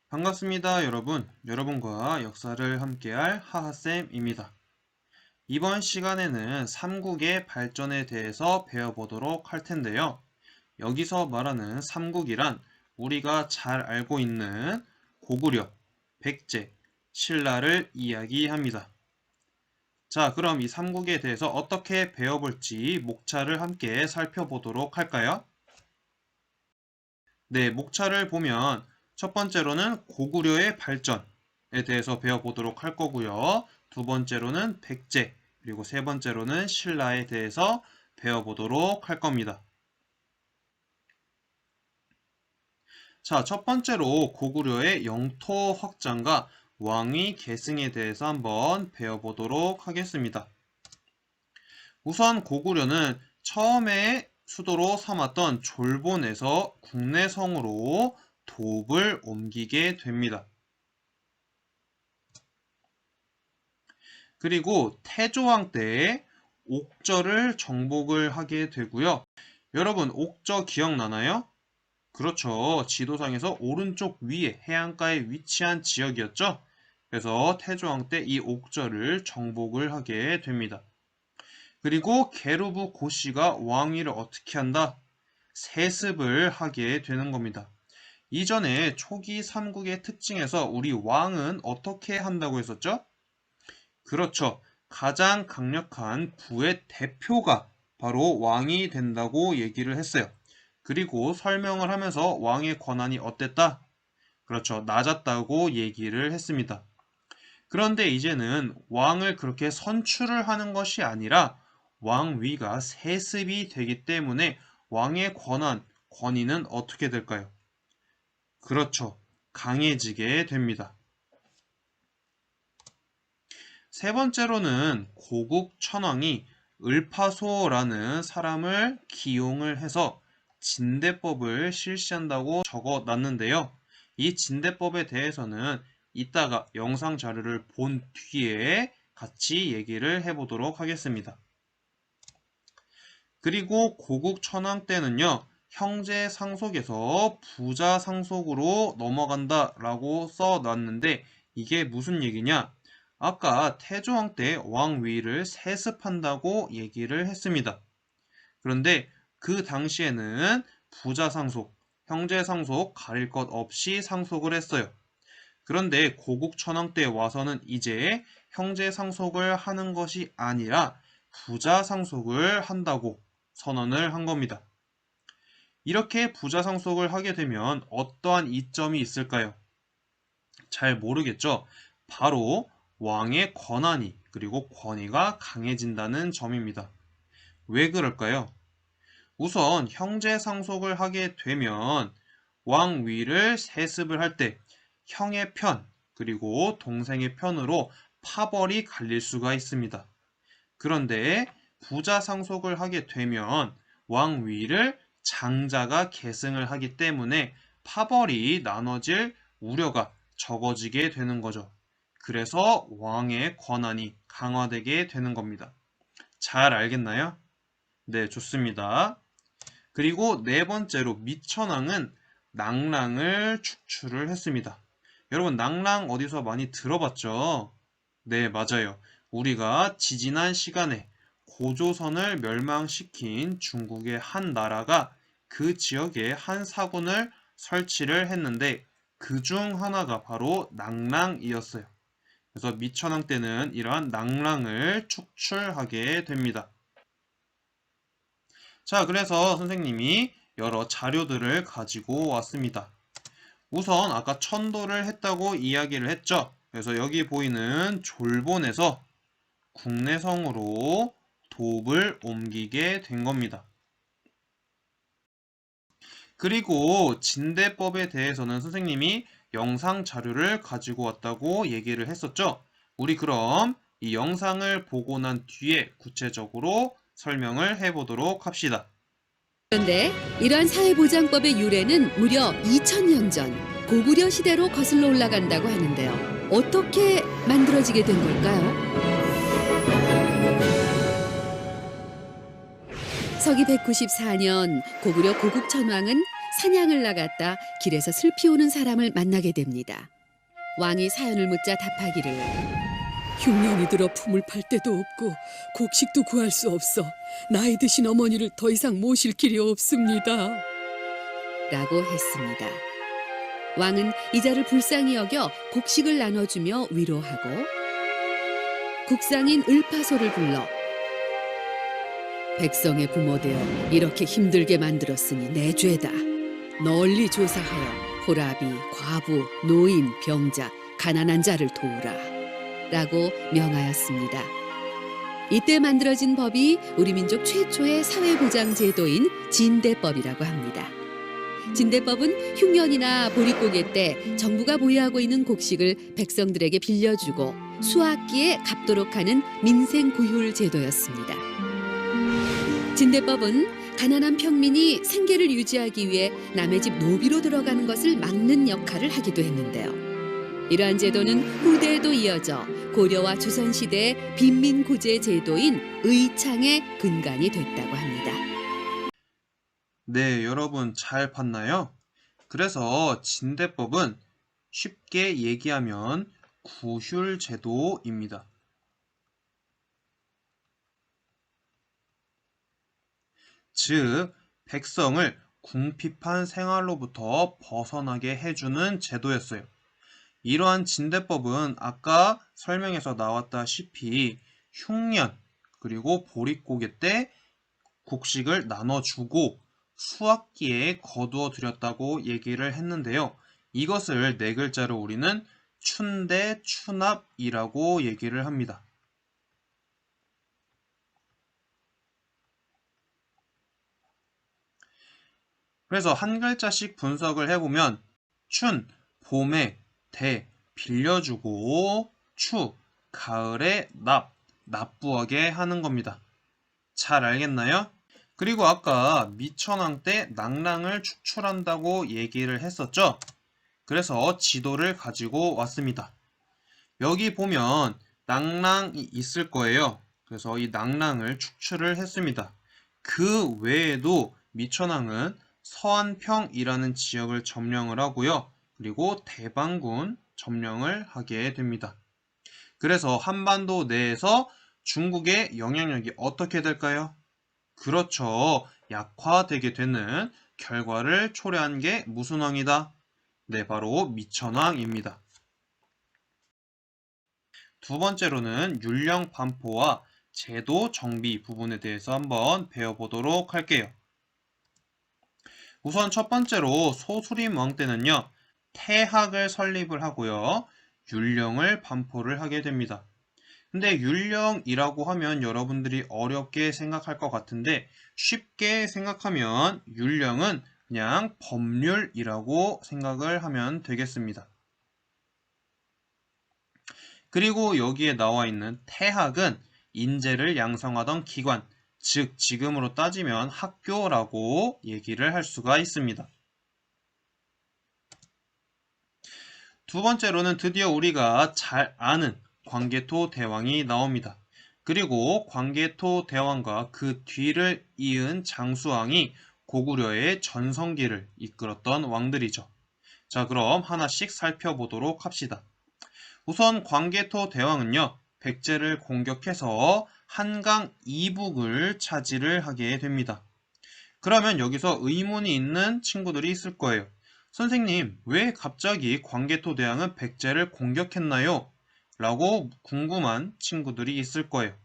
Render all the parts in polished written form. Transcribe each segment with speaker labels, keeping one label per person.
Speaker 1: 반갑습니다, 여러분. 여러분과 역사를 함께할 하하쌤입니다. 이번 시간에는 삼국의 발전에 대해서 배워보도록 할 텐데요. 여기서 말하는 삼국이란 우리가 잘 알고 있는 고구려, 백제, 신라를 이야기합니다. 자, 그럼 이 삼국에 대해서 어떻게 배워볼지 목차를 함께 살펴보도록 할까요? 네, 목차를 보면 첫 번째로는 고구려의 발전에 대해서 배워보도록 할 거고요. 두 번째로는 백제, 그리고 세 번째로는 신라에 대해서 배워보도록 할 겁니다. 자, 첫 번째로 고구려의 영토 확장과 왕위 계승에 대해서 한번 배워보도록 하겠습니다. 우선 고구려는 처음에 수도로 삼았던 졸본에서 국내성으로 도읍을 옮기게 됩니다. 그리고 태조왕 때에 옥저를 정복을 하게 되고요. 여러분, 옥저 기억나나요? 그렇죠. 지도상에서 오른쪽 위에 해안가에 위치한 지역이었죠. 그래서 태조왕 때 이 옥저를 정복을 하게 됩니다. 그리고 게르부 고씨가 왕위를 어떻게 한다? 세습을 하게 되는 겁니다. 이전에 초기 삼국의 특징에서 우리 왕은 어떻게 한다고 했었죠? 그렇죠. 가장 강력한 부의 대표가 바로 왕이 된다고 얘기를 했어요. 그리고 설명을 하면서 왕의 권한이 어땠다? 그렇죠. 낮았다고 얘기를 했습니다. 그런데 이제는 왕을 그렇게 선출을 하는 것이 아니라 왕위가 세습이 되기 때문에 왕의 권위는 어떻게 될까요? 그렇죠. 강해지게 됩니다. 세 번째로는 고국 천왕이 을파소라는 사람을 기용을 해서 진대법을 실시한다고 적어 놨는데요. 이 진대법에 대해서는 이따가 영상 자료를 본 뒤에 같이 얘기를 해보도록 하겠습니다. 그리고 고국 천왕 때는요, 형제 상속에서 부자 상속으로 넘어간다 라고 써놨는데 이게 무슨 얘기냐? 아까 태조왕 때 왕위를 세습한다고 얘기를 했습니다. 그런데 그 당시에는 부자 상속, 형제 상속 가릴 것 없이 상속을 했어요. 그런데 고국 천왕 때 와서는 이제 형제 상속을 하는 것이 아니라 부자 상속을 한다고 선언을 한 겁니다. 이렇게 부자 상속을 하게 되면 어떠한 이점이 있을까요? 잘 모르겠죠? 바로 왕의 권한이 그리고 권위가 강해진다는 점입니다. 왜 그럴까요? 우선 형제 상속을 하게 되면 왕위를 세습을 할 때 형의 편 그리고 동생의 편으로 파벌이 갈릴 수가 있습니다. 그런데 부자 상속을 하게 되면 왕위를 장자가 계승을 하기 때문에 파벌이 나눠질 우려가 적어지게 되는 거죠. 그래서 왕의 권한이 강화되게 되는 겁니다. 잘 알겠나요? 네, 좋습니다. 그리고 네 번째로 미천왕은 낭랑을 축출을 했습니다. 여러분, 낭랑 어디서 많이 들어봤죠? 네, 맞아요. 우리가 지지난 시간에 고조선을 멸망시킨 중국의 한 나라가 그 지역에 한 사군을 설치를 했는데 그 중 하나가 바로 낭랑이었어요. 그래서 미천왕 때는 이러한 낭랑을 축출하게 됩니다. 자, 그래서 선생님이 여러 자료들을 가지고 왔습니다. 우선 아까 천도를 했다고 이야기를 했죠. 그래서 여기 보이는 졸본에서 국내성으로 도읍을 옮기게 된 겁니다. 그리고 진대법에 대해서는 선생님이 영상 자료를 가지고 왔다고 얘기를 했었죠. 우리 그럼 이 영상을 보고 난 뒤에 구체적으로 설명을 해보도록 합시다.
Speaker 2: 그런데 이러한 사회보장법의 유래는 무려 2000년 전 고구려 시대로 거슬러 올라간다고 하는데요. 어떻게 만들어지게 된 걸까요? 서기 194년 고구려 고국천왕은 사냥을 나갔다 길에서 슬피 오는 사람을 만나게 됩니다. 왕이 사연을 묻자 답하기를
Speaker 3: 흉년이 들어 품을 팔 데도 없고 곡식도 구할 수 없어 나이 드신 어머니를 더 이상 모실 길이 없습니다.
Speaker 2: 라고 했습니다. 왕은 이자를 불쌍히 여겨 곡식을 나눠주며 위로하고 국상인 을파소를 불러 백성의 부모되어 이렇게 힘들게 만들었으니 내 죄다. 널리 조사하여 호라비, 과부, 노인, 병자, 가난한 자를 도우라 라고 명하였습니다. 이때 만들어진 법이 우리 민족 최초의 사회보장 제도인 진대법이라고 합니다. 진대법은 흉년이나 보릿고개 때 정부가 보유하고 있는 곡식을 백성들에게 빌려주고 수확기에 갚도록 하는 민생구휼 제도였습니다. 진대법은 가난한 평민이 생계를 유지하기 위해 남의 집 노비로 들어가는 것을 막는 역할을 하기도 했는데요. 이러한 제도는 후대에도 이어져 고려와 조선시대의 빈민구제 제도인 의창의 근간이 됐다고 합니다.
Speaker 1: 네, 여러분 잘 봤나요? 그래서 진대법은 쉽게 얘기하면 구휼제도입니다. 즉, 백성을 궁핍한 생활로부터 벗어나게 해주는 제도였어요. 이러한 진대법은 아까 설명에서 나왔다시피 흉년 그리고 보릿고개 때 곡식을 나눠주고 수확기에 거두어 들였다고 얘기를 했는데요. 이것을 네 글자로 우리는 춘대 추납이라고 얘기를 합니다. 그래서 한 글자씩 분석을 해보면 춘, 봄에, 대, 빌려주고 추, 가을에 납부하게 하는 겁니다. 잘 알겠나요? 그리고 아까 미천왕 때 낙랑을 축출한다고 얘기를 했었죠? 그래서 지도를 가지고 왔습니다. 여기 보면 낙랑이 있을 거예요. 그래서 이 낙랑을 축출을 했습니다. 그 외에도 미천왕은 서안평이라는 지역을 점령을 하고요. 그리고 대방군 점령을 하게 됩니다. 그래서 한반도 내에서 중국의 영향력이 어떻게 될까요? 그렇죠. 약화되게 되는 결과를 초래한 게 무슨 왕이다? 네, 바로 미천왕입니다. 두 번째로는 율령 반포와 제도 정비 부분에 대해서 한번 배워보도록 할게요. 우선 첫 번째로 소수림 왕 때는요, 태학을 설립을 하고요, 율령을 반포를 하게 됩니다. 근데 율령이라고 하면 여러분들이 어렵게 생각할 것 같은데 쉽게 생각하면 율령은 그냥 법률이라고 생각을 하면 되겠습니다. 그리고 여기에 나와 있는 태학은 인재를 양성하던 기관, 즉 지금으로 따지면 학교라고 얘기를 할 수가 있습니다. 두 번째로는 드디어 우리가 잘 아는 광개토 대왕이 나옵니다. 그리고 광개토 대왕과 그 뒤를 이은 장수왕이 고구려의 전성기를 이끌었던 왕들이죠. 자, 그럼 하나씩 살펴보도록 합시다. 우선 광개토 대왕은요, 백제를 공격해서 한강 이북을 차지를 하게 됩니다. 그러면 여기서 의문이 있는 친구들이 있을 거예요. 선생님, 왜 갑자기 광개토 대왕은 백제를 공격했나요? 라고 궁금한 친구들이 있을 거예요.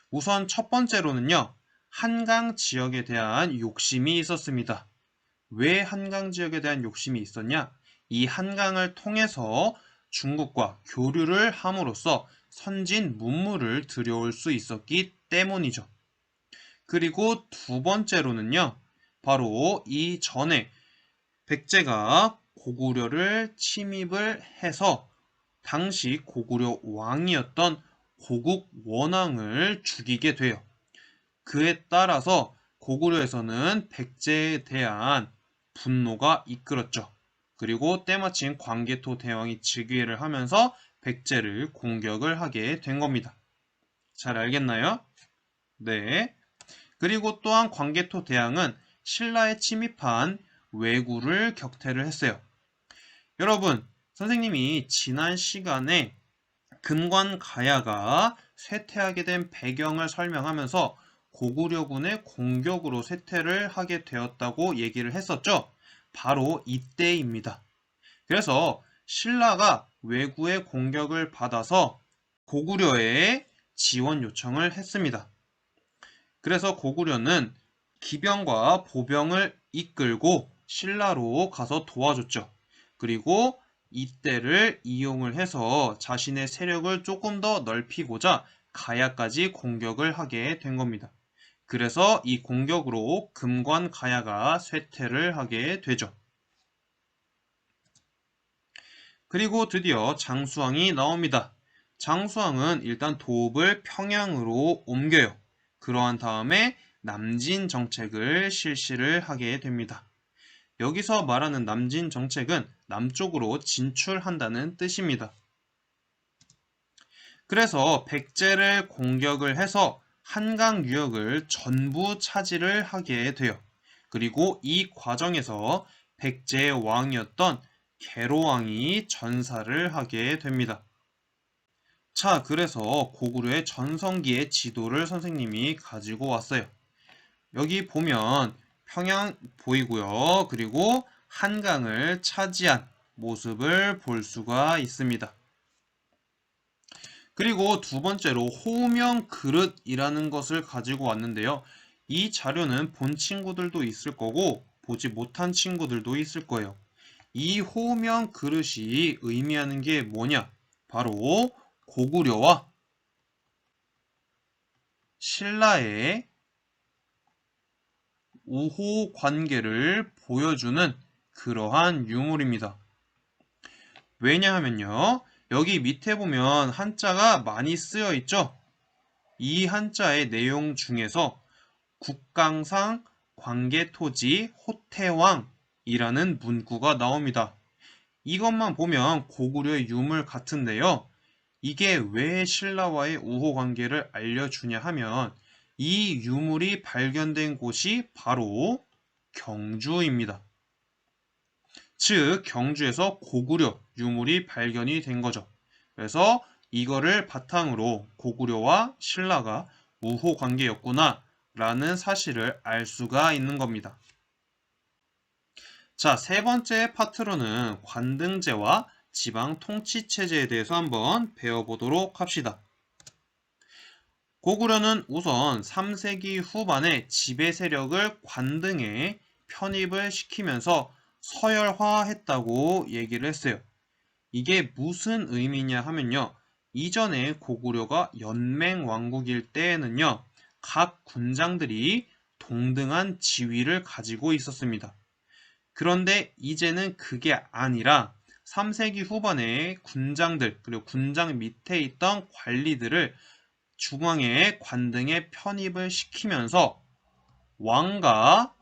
Speaker 1: 우선 첫 번째로는요, 한강 지역에 대한 욕심이 있었습니다. 왜 한강 지역에 대한 욕심이 있었냐? 이 한강을 통해서 중국과 교류를 함으로써 선진 문물을 들여올 수 있었기 때문이죠. 그리고 두 번째로는요, 바로 이전에 백제가 고구려를 침입을 해서 당시 고구려 왕이었던 고국 원왕을 죽이게 돼요. 그에 따라서 고구려에서는 백제에 대한 분노가 이끌었죠. 그리고 때마침 광개토 대왕이 즉위를 하면서 백제를 공격을 하게 된 겁니다. 잘 알겠나요? 네. 그리고 또한 광개토 대왕은 신라에 침입한 왜구를 격퇴를 했어요. 여러분, 선생님이 지난 시간에 금관가야가 쇠퇴하게 된 배경을 설명하면서 고구려군의 공격으로 쇠퇴를 하게 되었다고 얘기를 했었죠. 바로 이때입니다. 그래서 신라가 왜구의 공격을 받아서 고구려에 지원 요청을 했습니다. 그래서 고구려는 기병과 보병을 이끌고 신라로 가서 도와줬죠. 그리고 이때를 이용을 해서 자신의 세력을 조금 더 넓히고자 가야까지 공격을 하게 된 겁니다. 그래서 이 공격으로 금관가야가 쇠퇴를 하게 되죠. 그리고 드디어 장수왕이 나옵니다. 장수왕은 일단 도읍을 평양으로 옮겨요. 그러한 다음에 남진 정책을 실시를 하게 됩니다. 여기서 말하는 남진 정책은 남쪽으로 진출한다는 뜻입니다. 그래서 백제를 공격을 해서 한강 유역을 전부 차지를 하게 돼요. 그리고 이 과정에서 백제의 왕이었던 계로왕이 전사를 하게 됩니다. 자, 그래서 고구려의 전성기의 지도를 선생님이 가지고 왔어요. 여기 보면 평양 보이고요. 그리고 한강을 차지한 모습을 볼 수가 있습니다. 그리고 두 번째로 호명 그릇이라는 것을 가지고 왔는데요. 이 자료는 본 친구들도 있을 거고 보지 못한 친구들도 있을 거예요. 이 호명 그릇이 의미하는 게 뭐냐? 바로 고구려와 신라의 우호 관계를 보여주는 그러한 유물입니다. 왜냐하면요. 여기 밑에 보면 한자가 많이 쓰여 있죠? 이 한자의 내용 중에서 국강상 광개토지 호태왕이라는 문구가 나옵니다. 이것만 보면 고구려의 유물 같은데요. 이게 왜 신라와의 우호 관계를 알려주냐 하면 이 유물이 발견된 곳이 바로 경주입니다. 즉 경주에서 고구려 유물이 발견이 된 거죠. 그래서 이거를 바탕으로 고구려와 신라가 우호 관계였구나 라는 사실을 알 수가 있는 겁니다. 자, 세 번째 파트로는 관등제와 지방 통치 체제에 대해서 한번 배워보도록 합시다. 고구려는 우선 3세기 후반에 지배 세력을 관등에 편입을 시키면서 서열화했다고 얘기를 했어요. 이게 무슨 의미냐 하면요. 이전에 고구려가 연맹왕국일 때에는요. 각 군장들이 동등한 지위를 가지고 있었습니다. 그런데 이제는 그게 아니라 3세기 후반에 군장들 그리고 군장 밑에 있던 관리들을 중앙의 관등에 편입을 시키면서 왕과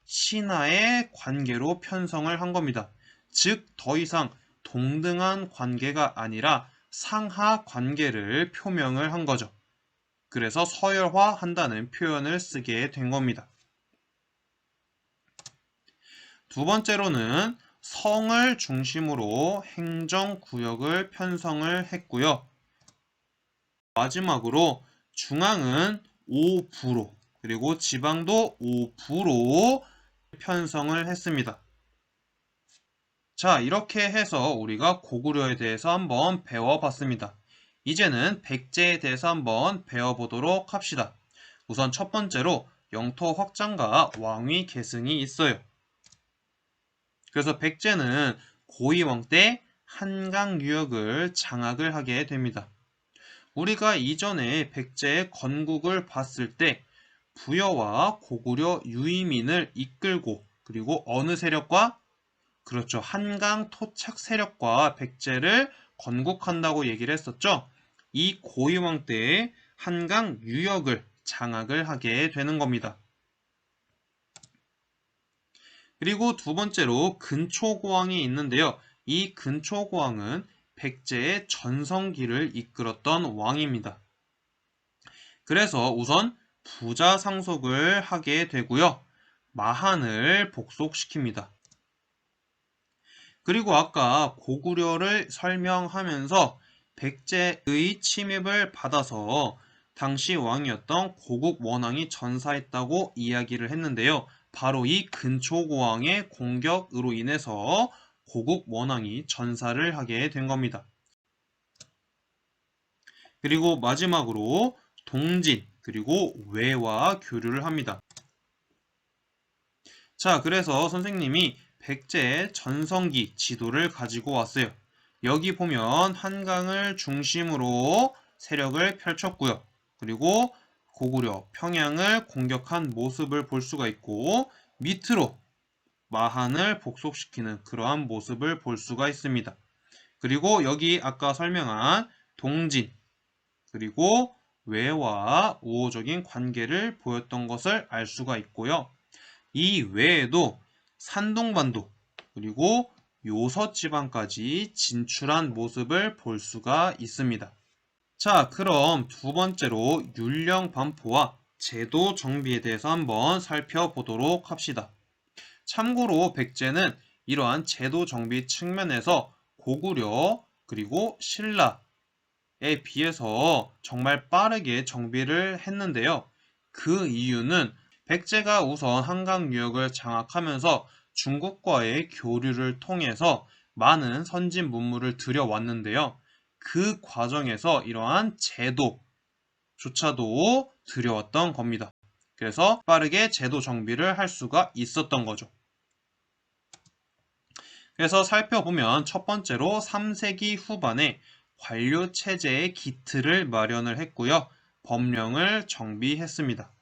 Speaker 1: 신하의 관계로 편성을 한 겁니다. 즉 더 이상 동등한 관계가 아니라 상하 관계를 표명을 한 거죠. 그래서 서열화한다는 표현을 쓰게 된 겁니다. 두 번째로는 성을 중심으로 행정구역을 편성을 했고요. 마지막으로 중앙은 5부로 그리고 지방도 5부로 편성을 했습니다. 자, 이렇게 해서 우리가 고구려에 대해서 한번 배워봤습니다. 이제는 백제에 대해서 한번 배워보도록 합시다. 우선 첫 번째로 영토 확장과 왕위 계승이 있어요. 그래서 백제는 고이왕 때 한강 유역을 장악을 하게 됩니다. 우리가 이전에 백제의 건국을 봤을 때 부여와 고구려 유이민을 이끌고 그리고 어느 세력과 그렇죠. 한강 토착 세력과 백제를 건국한다고 얘기를 했었죠. 이 고이왕 때에 한강 유역을 장악을 하게 되는 겁니다. 그리고 두 번째로 근초고왕이 있는데요. 이 근초고왕은 백제의 전성기를 이끌었던 왕입니다. 그래서 우선 부자 상속을 하게 되고요. 마한을 복속시킵니다. 그리고 아까 고구려를 설명하면서 백제의 침입을 받아서 당시 왕이었던 고국 원왕이 전사했다고 이야기를 했는데요. 바로 이 근초고왕의 공격으로 인해서 고국 원왕이 전사를 하게 된 겁니다. 그리고 마지막으로 동진 그리고 외와 교류를 합니다. 자, 그래서 선생님이 백제의 전성기 지도를 가지고 왔어요. 여기 보면 한강을 중심으로 세력을 펼쳤고요. 그리고 고구려, 평양을 공격한 모습을 볼 수가 있고 밑으로 마한을 복속시키는 그러한 모습을 볼 수가 있습니다. 그리고 여기 아까 설명한 동진, 그리고 외와 우호적인 관계를 보였던 것을 알 수가 있고요. 이 외에도 산동반도 그리고 요서지방까지 진출한 모습을 볼 수가 있습니다. 자, 그럼 두 번째로 율령반포와 제도 정비에 대해서 한번 살펴보도록 합시다. 참고로 백제는 이러한 제도 정비 측면에서 고구려 그리고 신라에 비해서 정말 빠르게 정비를 했는데요. 그 이유는 백제가 우선 한강 유역을 장악하면서 중국과의 교류를 통해서 많은 선진 문물을 들여왔는데요. 그 과정에서 이러한 제도조차도 들여왔던 겁니다. 그래서 빠르게 제도 정비를 할 수가 있었던 거죠. 그래서 살펴보면 첫 번째로 3세기 후반에 관료 체제의 기틀을 마련을 했고요. 법령을 정비했습니다.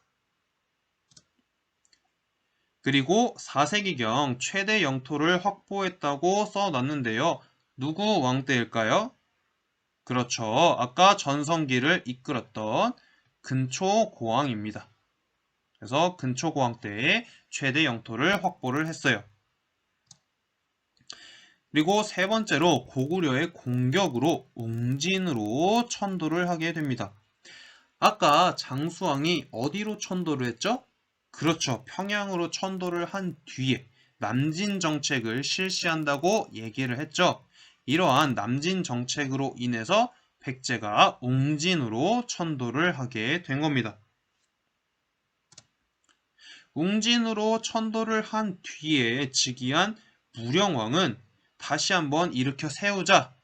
Speaker 1: 그리고 4세기경 최대 영토를 확보했다고 써놨는데요. 누구 왕 때일까요? 그렇죠. 아까 전성기를 이끌었던 근초고왕입니다. 그래서 근초고왕 때에 최대 영토를 확보를 했어요. 그리고 세 번째로 고구려의 공격으로 웅진으로 천도를 하게 됩니다. 아까 장수왕이 어디로 천도를 했죠? 그렇죠. 평양으로 천도를 한 뒤에 남진 정책을 실시한다고 얘기를 했죠. 이러한 남진 정책으로 인해서 백제가 웅진으로 천도를 하게 된 겁니다. 웅진으로 천도를 한 뒤에 즉위한 무령왕은 다시 한번 일으켜 세우자,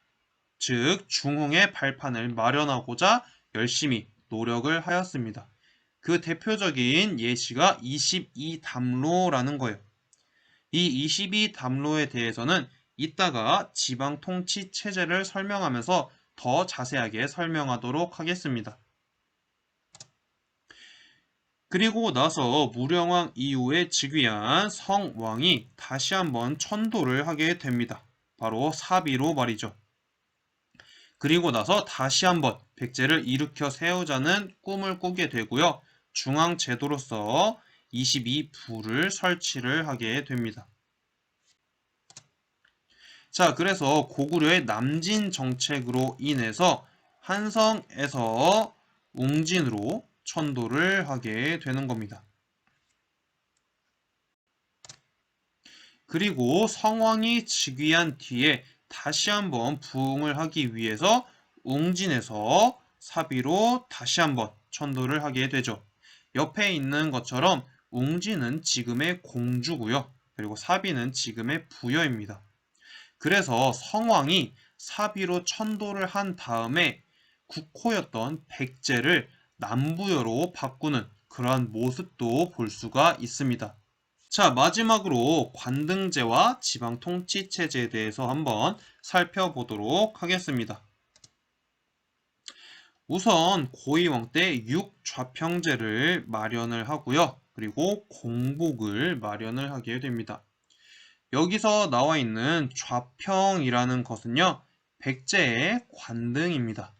Speaker 1: 즉 중흥의 발판을 마련하고자 열심히 노력을 하였습니다. 그 대표적인 예시가 22담로라는 거예요. 이 22담로에 대해서는 이따가 지방 통치 체제를 설명하면서 더 자세하게 설명하도록 하겠습니다. 그리고 나서 무령왕 이후에 즉위한 성왕이 다시 한번 천도를 하게 됩니다. 바로 사비로 말이죠. 그리고 나서 다시 한번 백제를 일으켜 세우자는 꿈을 꾸게 되고요. 중앙제도로서 22부를 설치를 하게 됩니다. 자, 그래서 고구려의 남진 정책으로 인해서 한성에서 웅진으로 천도를 하게 되는 겁니다. 그리고 성왕이 즉위한 뒤에 다시 한번 부흥을 하기 위해서 웅진에서 사비로 다시 한번 천도를 하게 되죠. 옆에 있는 것처럼 웅진은 지금의 공주고요. 그리고 사비는 지금의 부여입니다. 그래서 성왕이 사비로 천도를 한 다음에 국호였던 백제를 남부여로 바꾸는 그러한 모습도 볼 수가 있습니다. 자, 마지막으로 관등제와 지방통치체제에 대해서 한번 살펴보도록 하겠습니다. 우선 고이왕 때 육좌평제를 마련을 하고요. 그리고 공복을 마련을 하게 됩니다. 여기서 나와 있는 좌평이라는 것은요, 백제의 관등입니다.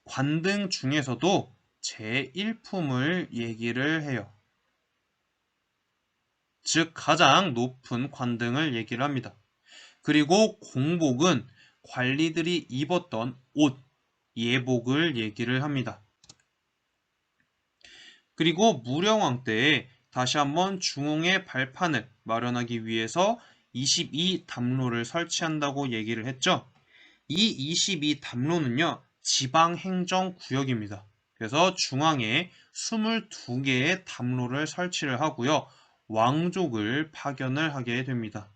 Speaker 1: 관등 중에서도 제1품을 얘기를 해요. 즉 가장 높은 관등을 얘기를 합니다. 그리고 공복은 관리들이 입었던 옷, 예복을 얘기를 합니다. 그리고 무령왕 때 다시 한번 중흥의 발판을 마련하기 위해서 22담로를 설치한다고 얘기를 했죠. 이 22담로는요, 지방행정구역입니다. 그래서 중앙에 22개의 담로를 설치를 하고요, 왕족을 파견을 하게 됩니다.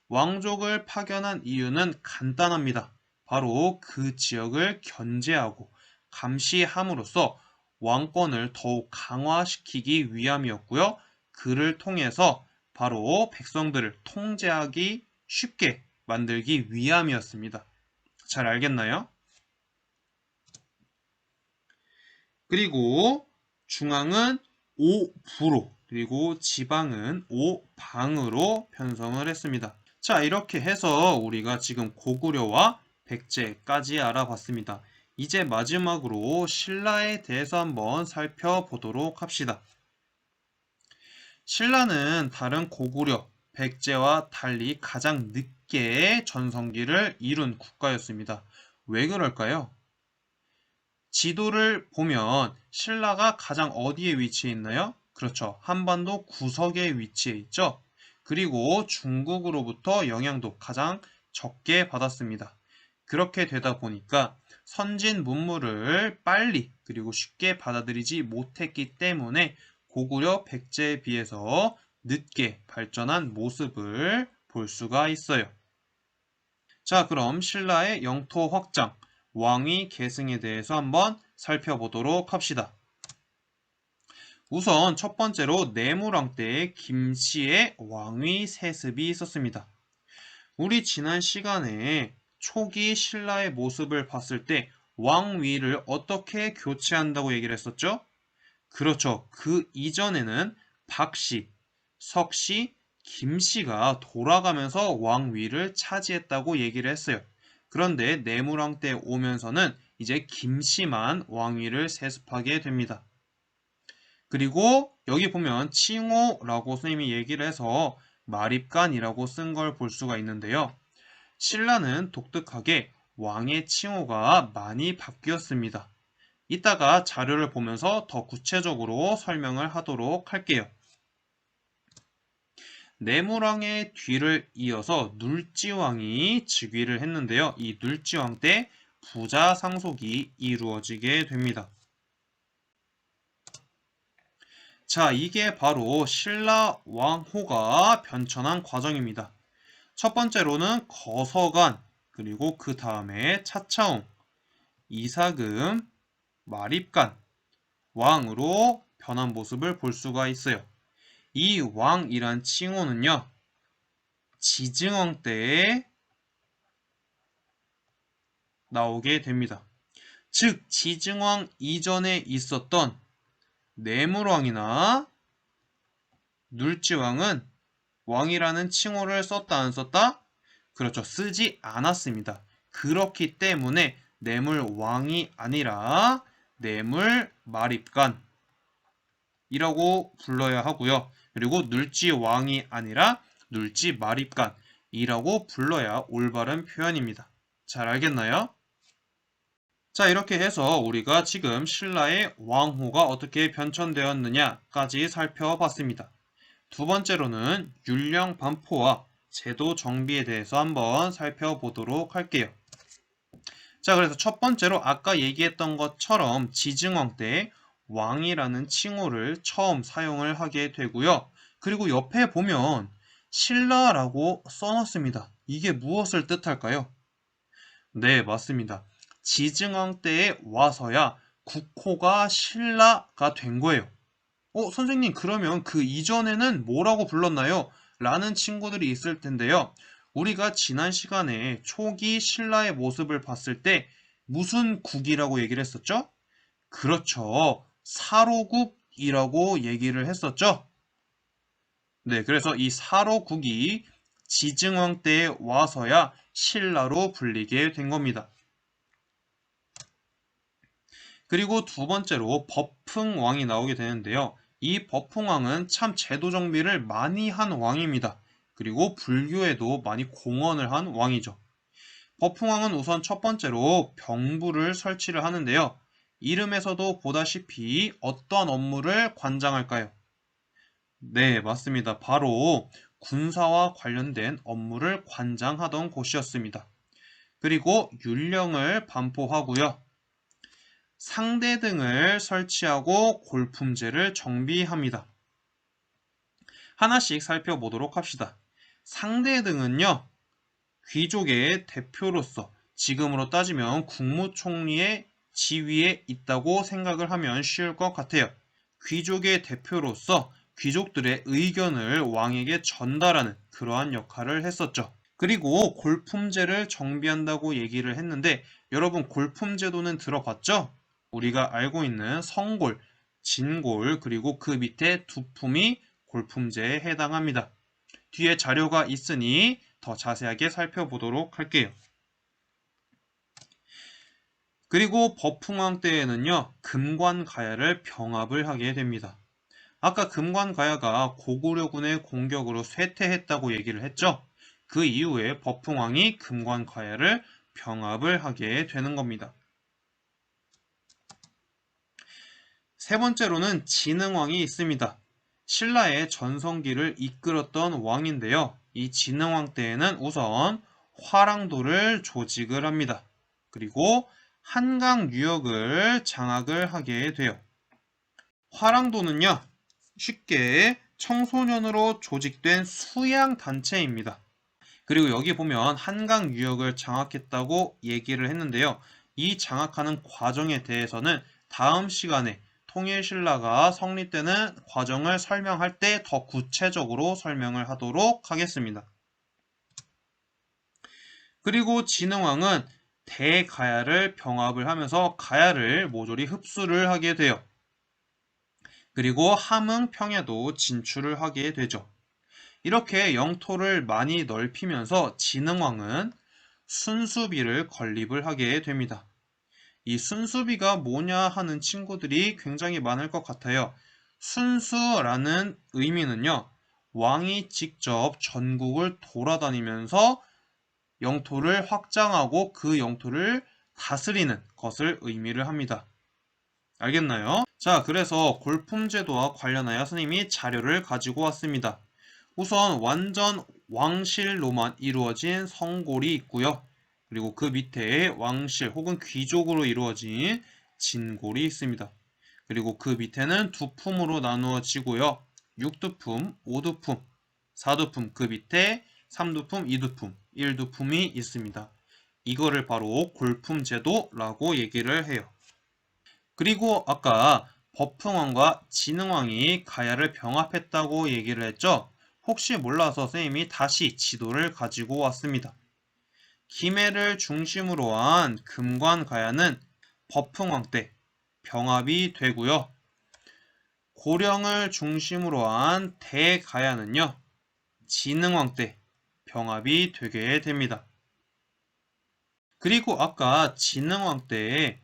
Speaker 1: 왕족을 파견한 이유는 간단합니다. 바로 그 지역을 견제하고 감시함으로써 왕권을 더욱 강화시키기 위함이었고요. 그를 통해서 바로 백성들을 통제하기 쉽게 만들기 위함이었습니다. 잘 알겠나요? 그리고 중앙은 5부로, 그리고 지방은 5방으로 편성을 했습니다. 자, 이렇게 해서 우리가 지금 고구려와 백제까지 알아봤습니다. 이제 마지막으로 신라에 대해서 한번 살펴보도록 합시다. 신라는 다른 고구려, 백제와 달리 가장 늦게 전성기를 이룬 국가였습니다. 왜 그럴까요? 지도를 보면 신라가 가장 어디에 위치해 있나요? 그렇죠. 한반도 구석에 위치해 있죠. 그리고 중국으로부터 영향도 가장 적게 받았습니다. 그렇게 되다 보니까 선진 문물을 빨리 그리고 쉽게 받아들이지 못했기 때문에 고구려 백제에 비해서 늦게 발전한 모습을 볼 수가 있어요. 자, 그럼 신라의 영토 확장, 왕위 계승에 대해서 한번 살펴보도록 합시다. 우선 첫 번째로 내무왕 때의 김씨의 왕위 세습이 있었습니다. 우리 지난 시간에 초기 신라의 모습을 봤을 때 왕위를 어떻게 교체한다고 얘기를 했었죠? 그렇죠. 그 이전에는 박씨, 석씨, 김씨가 돌아가면서 왕위를 차지했다고 얘기를 했어요. 그런데 내무왕 때 오면서는 이제 김씨만 왕위를 세습하게 됩니다. 그리고 여기 보면 칭호라고 선생님이 얘기를 해서 마립간이라고 쓴 걸 볼 수가 있는데요. 신라는 독특하게 왕의 칭호가 많이 바뀌었습니다. 이따가 자료를 보면서 더 구체적으로 설명을 하도록 할게요. 내무왕의 뒤를 이어서 눌지왕이 즉위를 했는데요. 이 눌지왕 때 부자 상속이 이루어지게 됩니다. 자, 이게 바로 신라 왕호가 변천한 과정입니다. 첫 번째로는 거서관, 그리고 그 다음에 차차웅, 이사금, 마립간, 왕으로 변한 모습을 볼 수가 있어요. 이 왕이란 칭호는요, 지증왕 때에 나오게 됩니다. 즉, 지증왕 이전에 있었던 내물왕이나 눌지왕은 왕이라는 칭호를 썼다 안 썼다? 그렇죠. 쓰지 않았습니다. 그렇기 때문에 내물왕이 아니라 내물마립간이라고 불러야 하고요. 그리고 눌지왕이 아니라 눌지마립간이라고 불러야 올바른 표현입니다. 잘 알겠나요? 자, 이렇게 해서 우리가 지금 신라의 왕호가 어떻게 변천되었느냐까지 살펴봤습니다. 두 번째로는 율령 반포와 제도 정비에 대해서 한번 살펴보도록 할게요. 자, 그래서 첫 번째로 아까 얘기했던 것처럼 지증왕 때 왕이라는 칭호를 처음 사용을 하게 되고요. 그리고 옆에 보면 신라라고 써놨습니다. 이게 무엇을 뜻할까요? 네, 맞습니다. 지증왕 때에 와서야 국호가 신라가 된 거예요. 선생님, 그러면 그 이전에는 뭐라고 불렀나요? 라는 친구들이 있을 텐데요. 우리가 지난 시간에 초기 신라의 모습을 봤을 때 무슨 국이라고 얘기를 했었죠? 그렇죠. 사로국이라고 얘기를 했었죠. 네, 그래서 이 사로국이 지증왕 때에 와서야 신라로 불리게 된 겁니다. 그리고 두 번째로 법흥왕이 나오게 되는데요. 이 법흥왕은 참 제도 정비를 많이 한 왕입니다. 그리고 불교에도 많이 공헌을 한 왕이죠. 법흥왕은 우선 첫 번째로 병부를 설치를 하는데요. 이름에서도 보다시피 어떤 업무를 관장할까요? 네, 맞습니다. 바로 군사와 관련된 업무를 관장하던 곳이었습니다. 그리고 율령을 반포하고요. 상대 등을 설치하고 골품제를 정비합니다. 하나씩 살펴보도록 합시다. 상대 등은요, 귀족의 대표로서 지금으로 따지면 국무총리의 지위에 있다고 생각을 하면 쉬울 것 같아요. 귀족의 대표로서 귀족들의 의견을 왕에게 전달하는 그러한 역할을 했었죠. 그리고 골품제를 정비한다고 얘기를 했는데 여러분 골품제도는 들어봤죠? 우리가 알고 있는 성골, 진골, 그리고 그 밑에 두품이 골품제에 해당합니다. 뒤에 자료가 있으니 더 자세하게 살펴보도록 할게요. 그리고 법흥왕 때에는요, 금관가야를 병합을 하게 됩니다. 아까 금관가야가 고구려군의 공격으로 쇠퇴했다고 얘기를 했죠? 그 이후에 법흥왕이 금관가야를 병합을 하게 되는 겁니다. 세 번째로는 진흥왕이 있습니다. 신라의 전성기를 이끌었던 왕인데요. 이 진흥왕 때에는 우선 화랑도를 조직을 합니다. 그리고 한강 유역을 장악을 하게 돼요. 화랑도는요, 쉽게 청소년으로 조직된 수양단체입니다. 그리고 여기 보면 한강 유역을 장악했다고 얘기를 했는데요. 이 장악하는 과정에 대해서는 다음 시간에 통일신라가 성립되는 과정을 설명할 때 더 구체적으로 설명을 하도록 하겠습니다. 그리고 진흥왕은 대가야를 병합을 하면서 가야를 모조리 흡수를 하게 돼요. 그리고 함흥평야도 진출을 하게 되죠. 이렇게 영토를 많이 넓히면서 진흥왕은 순수비를 건립을 하게 됩니다. 이 순수비가 뭐냐 하는 친구들이 굉장히 많을 것 같아요. 순수라는 의미는요, 왕이 직접 전국을 돌아다니면서 영토를 확장하고 그 영토를 다스리는 것을 의미를 합니다. 알겠나요? 자, 그래서 골품제도와 관련하여 스님이 자료를 가지고 왔습니다. 우선 완전 왕실로만 이루어진 성골이 있고요. 그리고 그 밑에 왕실 혹은 귀족으로 이루어진 진골이 있습니다. 그리고 그 밑에는 두품으로 나누어지고요. 6두품, 5두품, 4두품, 그 밑에 3두품, 2두품, 1두품이 있습니다. 이거를 바로 골품제도라고 얘기를 해요. 그리고 아까 법흥왕과 진흥왕이 가야를 병합했다고 얘기를 했죠? 혹시 몰라서 선생님이 다시 지도를 가지고 왔습니다. 김해를 중심으로 한 금관가야는 법흥왕 때 병합이 되고요. 고령을 중심으로 한 대가야는요, 진흥왕 때 병합이 되게 됩니다. 그리고 아까 진흥왕 때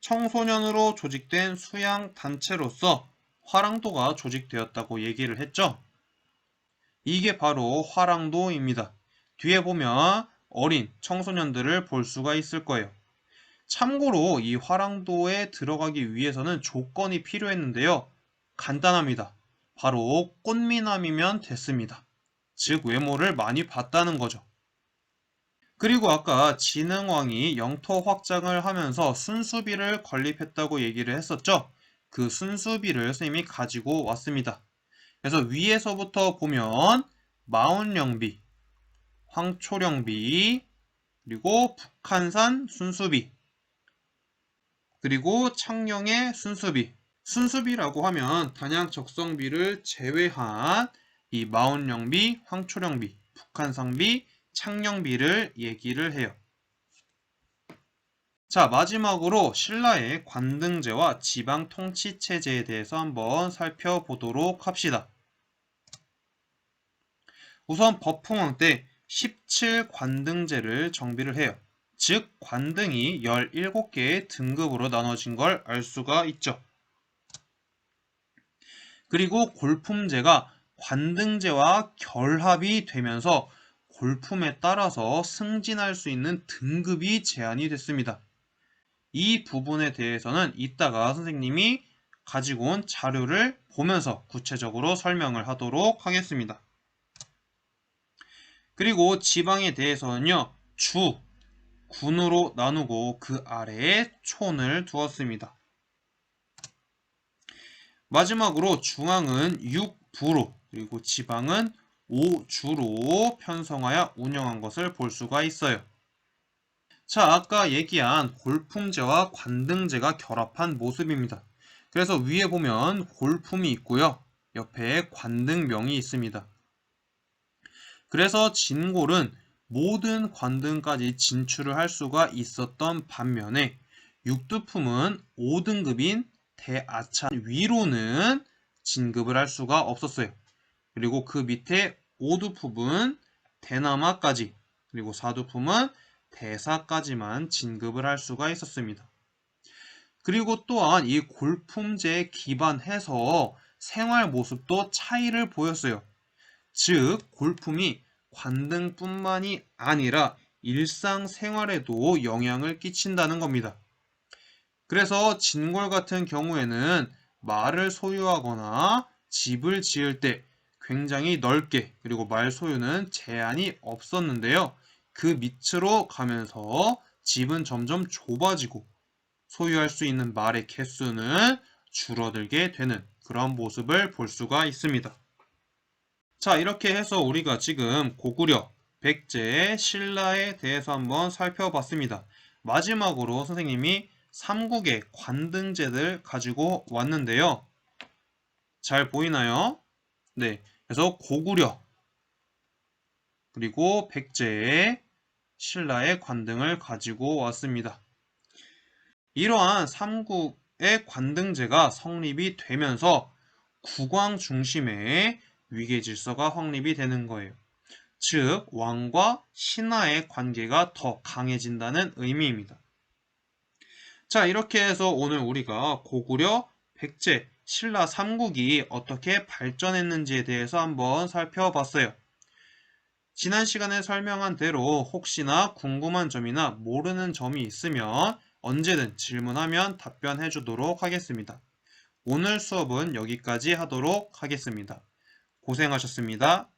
Speaker 1: 청소년으로 조직된 수양단체로서 화랑도가 조직되었다고 얘기를 했죠. 이게 바로 화랑도입니다. 뒤에 보면 어린 청소년들을 볼 수가 있을 거예요. 참고로 이 화랑도에 들어가기 위해서는 조건이 필요했는데요. 간단합니다. 바로 꽃미남이면 됐습니다. 즉 외모를 많이 봤다는 거죠. 그리고 아까 진흥왕이 영토 확장을 하면서 순수비를 건립했다고 얘기를 했었죠. 그 순수비를 선생님이 가지고 왔습니다. 그래서 위에서부터 보면 마운령비, 황초령비, 그리고 북한산 순수비, 그리고 창녕의 순수비. 순수비라고 하면 단양 적성비를 제외한 이 마운령비, 황초령비, 북한산비, 창녕비를 얘기를 해요. 자, 마지막으로 신라의 관등제와 지방 통치 체제에 대해서 한번 살펴보도록 합시다. 우선 법흥왕 때 17관등제를 정비를 해요. 즉 관등이 17개의 등급으로 나눠진 걸 알 수가 있죠. 그리고 골품제가 관등제와 결합이 되면서 골품에 따라서 승진할 수 있는 등급이 제한이 됐습니다. 이 부분에 대해서는 이따가 선생님이 가지고 온 자료를 보면서 구체적으로 설명을 하도록 하겠습니다. 그리고 지방에 대해서는요, 주, 군으로 나누고 그 아래에 촌을 두었습니다. 마지막으로 중앙은 6부로 그리고 지방은 5주로 편성하여 운영한 것을 볼 수가 있어요. 자, 아까 얘기한 골품제와 관등제가 결합한 모습입니다. 그래서 위에 보면 골품이 있고요. 옆에 관등명이 있습니다. 그래서 진골은 모든 관등까지 진출을 할 수가 있었던 반면에 육두품은 5등급인 대아찬 위로는 진급을 할 수가 없었어요. 그리고 그 밑에 5두품은 대남아까지, 그리고 4두품은 대사까지만 진급을 할 수가 있었습니다. 그리고 또한 이 골품제에 기반해서 생활 모습도 차이를 보였어요. 즉, 골품이 관등뿐만이 아니라 일상생활에도 영향을 끼친다는 겁니다. 그래서 진골 같은 경우에는 말을 소유하거나 집을 지을 때 굉장히 넓게, 그리고 말 소유는 제한이 없었는데요. 그 밑으로 가면서 집은 점점 좁아지고 소유할 수 있는 말의 개수는 줄어들게 되는 그런 모습을 볼 수가 있습니다. 자, 이렇게 해서 우리가 지금 고구려, 백제, 신라에 대해서 한번 살펴봤습니다. 마지막으로 선생님이 삼국의 관등제들 가지고 왔는데요. 잘 보이나요? 네, 그래서 고구려, 그리고 백제, 신라의 관등을 가지고 왔습니다. 이러한 삼국의 관등제가 성립이 되면서 국왕 중심의 위계 질서가 확립이 되는 거예요. 즉, 왕과 신하의 관계가 더 강해진다는 의미입니다. 자, 이렇게 해서 오늘 우리가 고구려, 백제, 신라 삼국이 어떻게 발전했는지에 대해서 한번 살펴봤어요. 지난 시간에 설명한 대로 혹시나 궁금한 점이나 모르는 점이 있으면 언제든 질문하면 답변해 주도록 하겠습니다. 오늘 수업은 여기까지 하도록 하겠습니다. 고생하셨습니다.